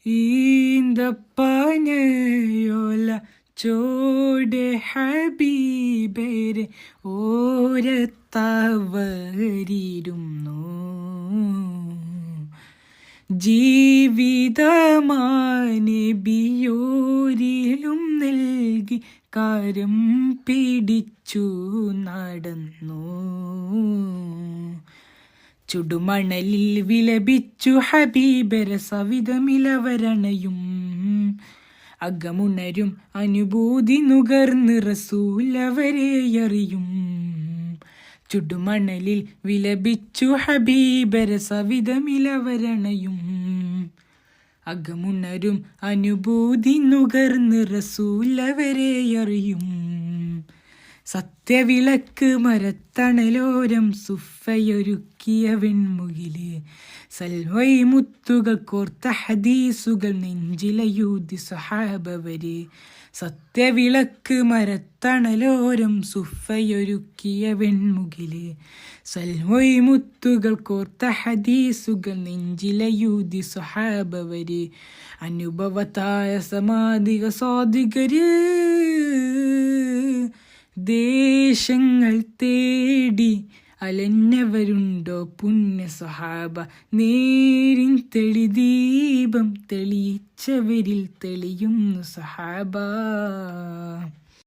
ഈന്തപ്പനയോല ചോടെ ഹബീബരെ ഓരത്തവരിരുന്നു. ജീവിതമാനബിയോരിലും നൽകി കാര്യം പിടിച്ചു നടന്നു. ചുടുമണലിൽ വിലപിച്ചു ഹബീബര സവിധമിലവരണയും അകമുണരും അനുഭൂതി നുകർന്ന് റസൂലവരെ അറിയും. ചുടുമണലിൽ വിലപിച്ചു ഹബീബര സവിധമിലവരണയും അകമുണരും അനുഭൂതി നുകർന്ന് റസൂലവരെ അറിയും. സത്യവിളക്ക് മരത്തണലോരം സുഫയൊരുക്കിയ വെൺമുകില് സൽവൈ മുത്തുകൾ കോർത്ത ഹദീസുകൾ നെഞ്ചിലയൂതി സ്വഹാബവര്. സത്യവിളക്ക് മരത്തണലോരം സുഫയൊരുക്കിയ വെൺമുകില് സൽവൈ മുത്തുകൾ കോർത്ത ഹദീസുകൾ നെഞ്ചിലയൂതി സ്വഹാബവര്. അനുഭവത്തായ സമാധിക സ്വാധികര് ദേശങ്ങൾ തേടി അലഞ്ഞവരുണ്ടോ പുണ്യ സ്വഹാബ. നേരിൻ തെളിദീപം തെളിയിച്ചവരിൽ തെളിയുന്നു സ്വഹാബ.